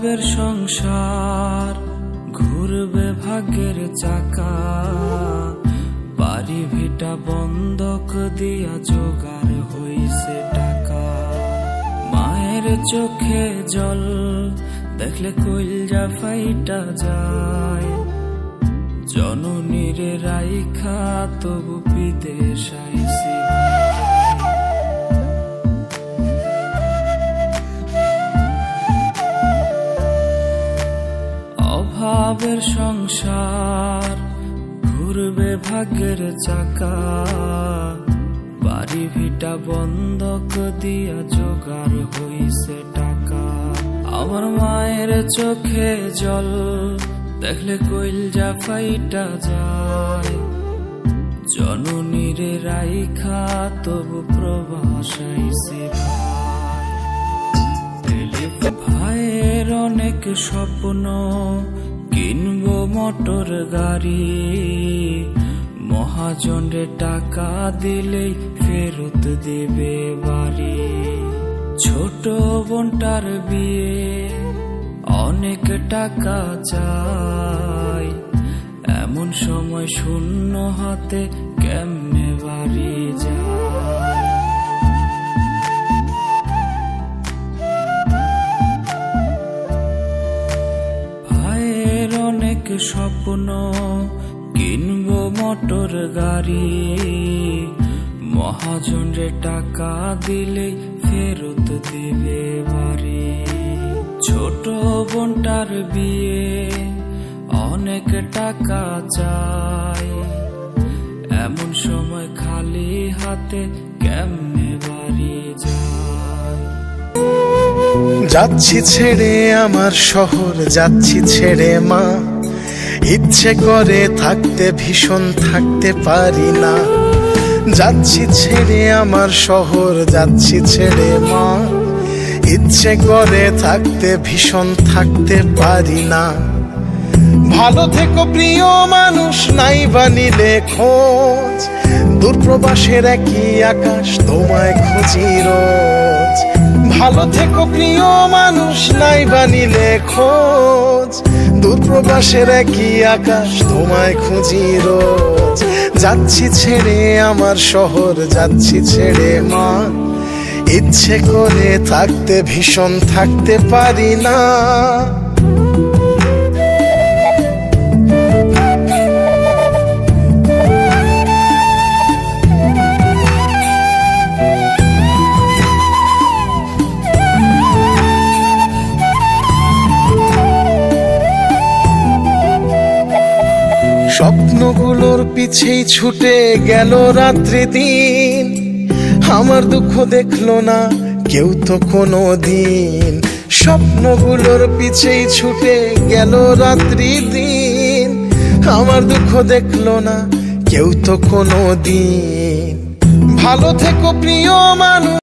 অভাবের সংসার ঘুরবে ভাগ্যের চাকা, বাড়ি ভিটা বন্ধক দিয়া জোগাড় হইছে টাকা। মায়ের চোখে জল দেখলে কইলজা ফাইটা যায়, জননীর রাইখা তবু বিদেশ আইছি। অভাবের সংসার ঘুরবে ভাগ্যের চাকা, বাড়ি ভিটা বন্ধক দিয়া জোগাড় হইছে টাকা। আমার মায়ের চোখে জল দেখলে কইলজা ফাইটা যায়, জননীর রাইখা তবু প্রবাস আইছি ভাই। ভাইয়ের অনেক স্বপ্ন কিনবো মোটর গাড়ি, মহাজনের টাকা দিলেই ফেরত দেবে বাড়ি। ছোট বোনটার বিয়ে অনেক টাকা চাই, এমন সময় শূন্য হাতে কেমনে বাড়ি যায়। ভাইয়ের অনেক স্বপ্ন কিনবো মোটর গাড়ি, মহাজনের টাকা দিলেই ফেরত দেবে বাড়ি। ছোট বোনটার বিয়ে অনেক টাকা চাই, এমন সময় খালি হাতে কেমনে বাড়ি যায়। যাচ্ছি ছেড়ে আমার শহর, যাচ্ছি ছেড়ে মা, ইচ্ছে করে থাকতে ভীষণ থাকতে পারি না। যাচ্ছি ছেড়ে আমার শহর, যাচ্ছি ছেড়ে মা, ইচ্ছে করে থাকতে ভীষণ থাকতে পারি না। ভালো থেকো প্রিয় মানুষ, নাই বানিলে খোঁজ, দূরপ্রবাসের একই আকাশ তোমায় খুঁজি রোজ। ভালো থেকো প্রিয় মানুষ, নাই বানিলে খোঁজ, দূরপ্রবাসের একই আকাশ তোমায় খুঁজি রোজ। যাচ্ছি ছেড়ে আমার শহর, যাচ্ছি ছেড়ে মা, ইচ্ছে করে থাকতে ভীষণ থাকতে পারি না। স্বপ্নগুলোর পিছেই ছুটে গেল রাত্রি দিন, আমার দুঃখ দেখলো না কেউ তো কোনো দিন। স্বপ্নগুলোর পিছেই ছুটে গেল রাত্রি দিন, আমার দুঃখ দেখলো না কেউ তো কোনো দিন। ভালো থেকো প্রিয় মানুষ।